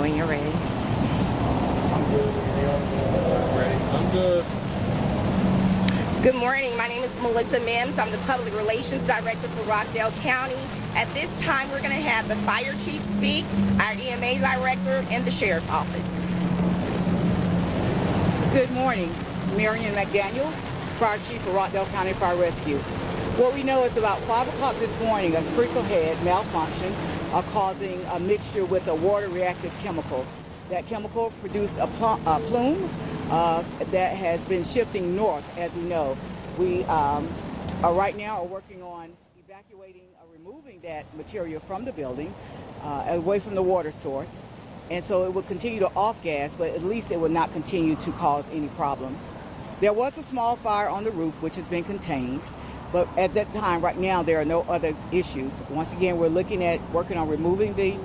when you're ready. I'm good. Ready? I'm good. Good morning. My name is Melissa Mims. I'm the Public Relations Director for Rockdale County. At this time, we're going to have the Fire Chief speak, our EMA Director, and the Sheriff's Office. Good morning. Marion McDaniel, Fire Chief for Rockdale County Fire Rescue. What we know is about 5 o'clock this morning, a sprinkler head malfunction causing a mixture with a water reactive chemical. That chemical produced a plume that has been shifting north, as we know. We right now are working on evacuating or removing that material from the building, away from the water source. And so it will continue to off-gas, but at least it will not continue to cause any problems. There was a small fire on the roof, which has been contained. But at that time, right now, there are no other issues. Once again, we're working on removing the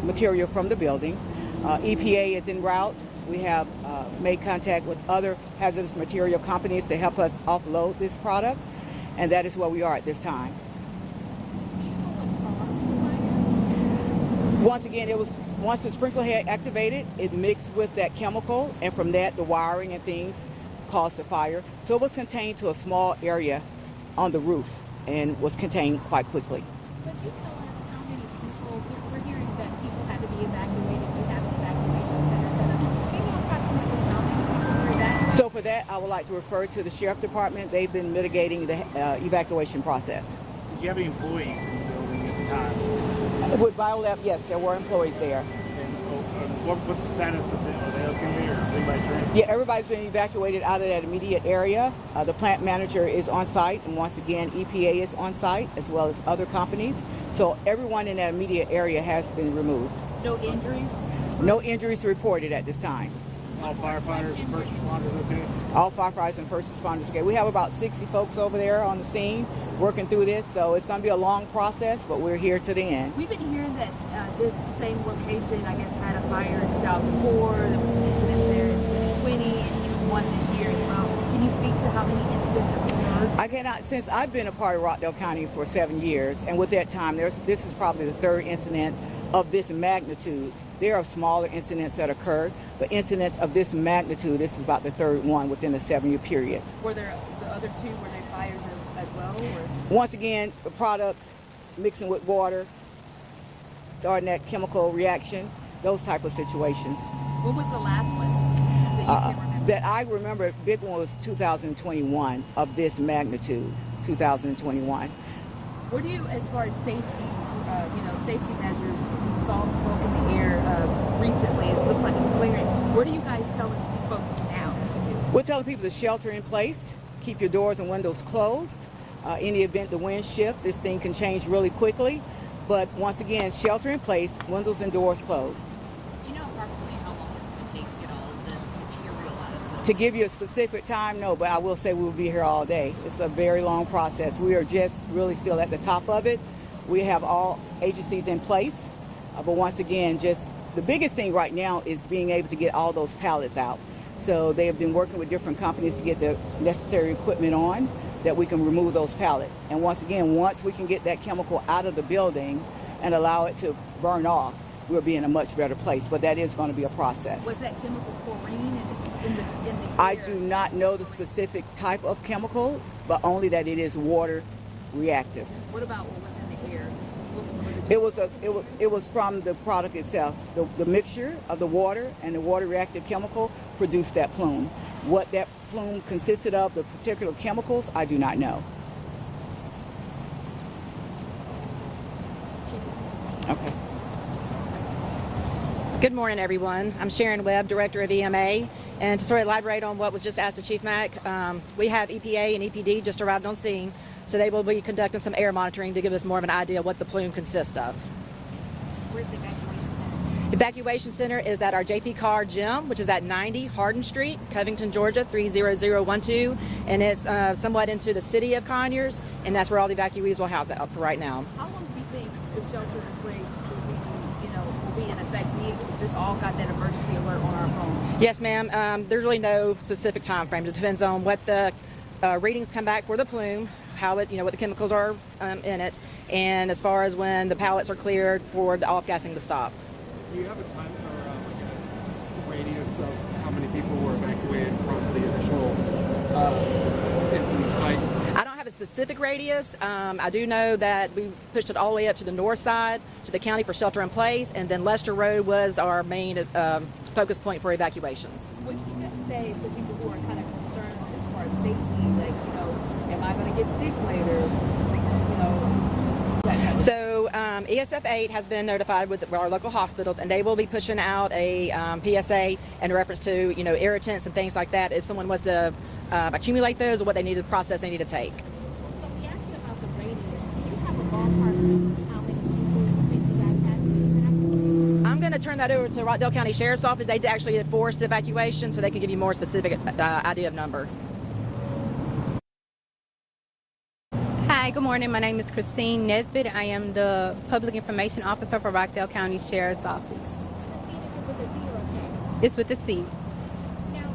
material from the building. EPA is en route. We have made contact with other hazardous material companies to help us offload this product, and that is where we are at this time. Once again, once the sprinkler head activated, it mixed with that chemical, and from that, the wiring and things caused the fire. So it was contained to a small area on the roof and was contained quite quickly. But you tell us how many people, we're hearing that people had to be evacuated, we have an evacuation center set up. Can you approximately how many people were that? So for that, I would like to refer to the Sheriff Department. They've been mitigating the evacuation process. Did you have any employees in the building at the time? With BioLab, yes, there were employees there. What's the status of them? Are they okay, or is anybody trained? Yeah, everybody's been evacuated out of that immediate area. The plant manager is on site, and once again, EPA is on site, as well as other companies. So everyone in that immediate area has been removed. No injuries? No injuries reported at this time. All firefighters and first responders okay? All firefighters and first responders okay. We have about 60 folks over there on the scene working through this, so it's going to be a long process, but we're here to the end. We've been hearing that this same location, I guess, had a fire in 2004. There was an incident there in 2020, and even one this year as well. Can you speak to how many incidents have been heard? I cannot, since I've been a part of Rockdale County for 7 years, and with that time, this is probably the third incident of this magnitude. There are smaller incidents that occurred, but incidents of this magnitude, this is about the third one within a 7-year period. Were there the other two, were they fires as well? Or? Once again, the product mixing with water, starting that chemical reaction, those type of situations. What was the last one that you can remember? That I remember, big one was 2021 of this magnitude, 2021. What do you, as far as safety, safety measures, we saw smoke in the air recently. It looks like it's clearing. What are you guys telling folks now to do? We're telling people to shelter in place, keep your doors and windows closed. In the event the wind shift, this thing can change really quickly. But once again, shelter in place, windows and doors closed. Do you know approximately how long it's going to take to get all of this material out of the... To give you a specific time, no, but I will say we will be here all day. It's a very long process. We are just really still at the top of it. We have all agencies in place, but once again, just the biggest thing right now is being able to get all those pallets out. So they have been working with different companies to get the necessary equipment on that we can remove those pallets. And once again, once we can get that chemical out of the building and allow it to burn off, we'll be in a much better place, but that is going to be a process. Was that chemical chlorine in the air? I do not know the specific type of chemical, but only that it is water reactive. What about what was in the air? It was from the product itself. The mixture of the water and the water reactive chemical produced that plume. What that plume consisted of, the particular chemicals, I do not know. Okay. Good morning, everyone. I'm Sharon Webb, Director of EMA. And to sort of elaborate on what was just asked of Chief Mack, we have EPA and EPD just arrived on scene, so they will be conducting some air monitoring to give us more of an idea of what the plume consists of. Where's the evacuation center? Evacuation center is at our JP Carr Gym, which is at 90 Hardin Street, Covington, Georgia, 30012, and it's somewhat into the city of Conyers, and that's where all the evacuees will house out for right now. How long do you think the shelter in place will be in effect? We just all got that emergency alert on our phone. Yes, ma'am. There's really no specific time frame. It depends on what the readings come back for the plume, how it, what the chemicals are in it, and as far as when the pallets are cleared for the off-gassing to stop. Do you have a time or specific radius. I do know that we pushed it all the way up to the north side to the county for shelter in place, and then Lester Road was our main focus point for evacuations. What can you say to people who are kind of concerned as far as safety? Like, you know, am I going to get sick later? You know, that type of So ESF 8 has been notified with our local hospitals, and they will be pushing out a PSA in reference to, you know, irritants and things like that if someone was to accumulate those, or what they need to process they need to take. So we asked you about the radius. Do you have a ballpark of how many people you think you guys had to evacuate? I'm going to turn that over to Rockdale County Sheriff's Office. They actually enforced evacuation, so they can give you more specific idea of number. Hi, good morning. My name is Christine Nesbitt. I am the Public Information Officer for Rockdale County Sheriff's Office. It's with a C. Now,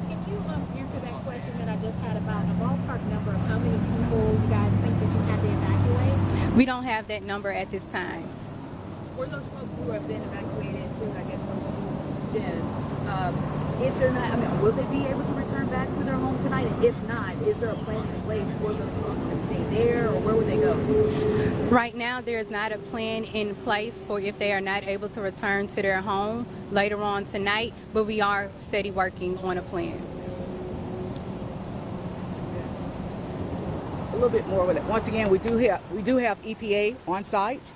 can you answer that question that I just had about a ballpark number of how many people you guys think that you had to evacuate? We don't have that number at this time. For those folks who have been evacuated to, I guess, the local gym, if they're not, I mean, will they be able to return back to their home tonight? And if not, is there a plan in place for those folks to stay there, or where would they go? Right now, there is not a plan in place for if they are not able to return to their home later on tonight, but we are steady working on a plan. A little bit more with it. Once again, we do have EPA on site.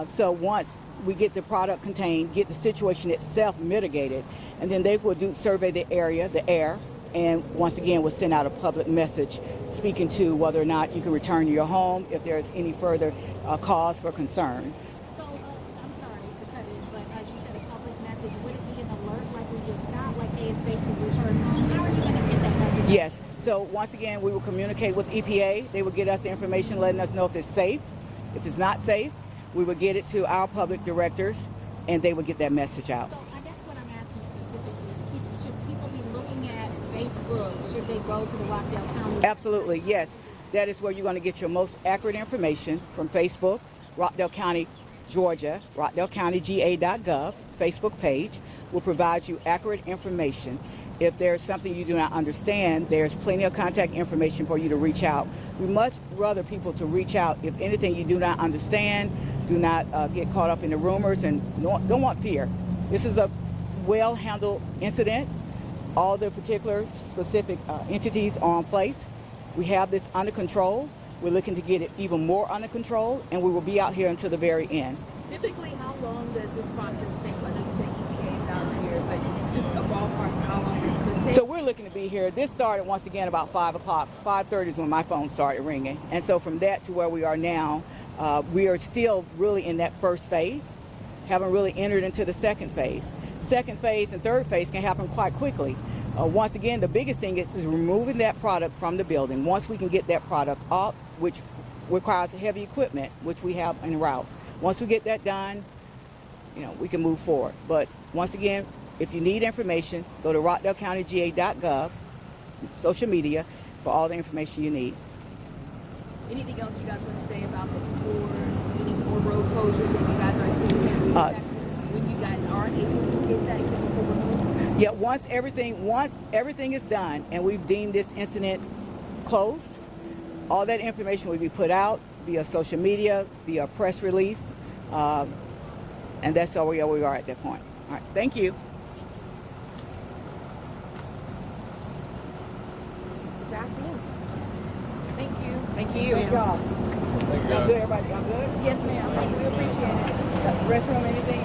So once we get the product contained, get the situation itself mitigated, and then they will survey the area, the air, and once again we'll send out a public message speaking to whether or not you can return to your home if there's any further cause for concern. So, I'm sorry to cut in, but you said a public message. Would it be an alert like we just got, like, hey, it's safe to return home? How are you going to get that message? Yes. So once again, we will communicate with EPA. They will get us the information letting us know if it's safe. If it's not safe, we will get it to our public directors, and they will get that message out. So I guess what I'm asking specifically is, should people be looking at Facebook? Should they go to the Rockdale County? Absolutely, yes. That is where you're going to get your most accurate information from Facebook, Rockdale County, Georgia, rockdalecountyga.gov, Facebook page will provide you accurate information. If there's something you do not understand, there's plenty of contact information for you to reach out. We much rather people to reach out. If anything you do not understand, do not get caught up in the rumors, and don't want fear. This is a well-handled incident. All the particular specific entities are in place. We have this under control. We're looking to get it even more under control, and we will be out here until the very end. Typically, how long does this process take? I know you say EPA is out here, but just a ballpark of how long this could take? So we're looking to be here. This started once again about 5 o'clock. 5:30 is when my phone started ringing. And so from that to where we are now, we are still really in that first phase, haven't really entered into the second phase. Second phase and third phase can happen quite quickly. Once again, the biggest thing is removing that product from the building. Once we can get that product off, which requires heavy equipment, which we have en route. Once we get that done, we can move forward. But once again, if you need information, go to rockdalecountyga.gov, social media, for all the information you need. Anything else you guys want to say about the tours, any more road closures that you guys are anticipating? When you guys aren't able to get that chemical removed? Yeah, once everything is done and we've deemed this incident closed, all that information will be put out via social media, via press release, and that's where we are at that point. All right, thank you. Good job, team. Thank you. Thank you. Good job. Y'all good, everybody? Y'all good? Yes, ma'am. We appreciate it. Restroom, anything?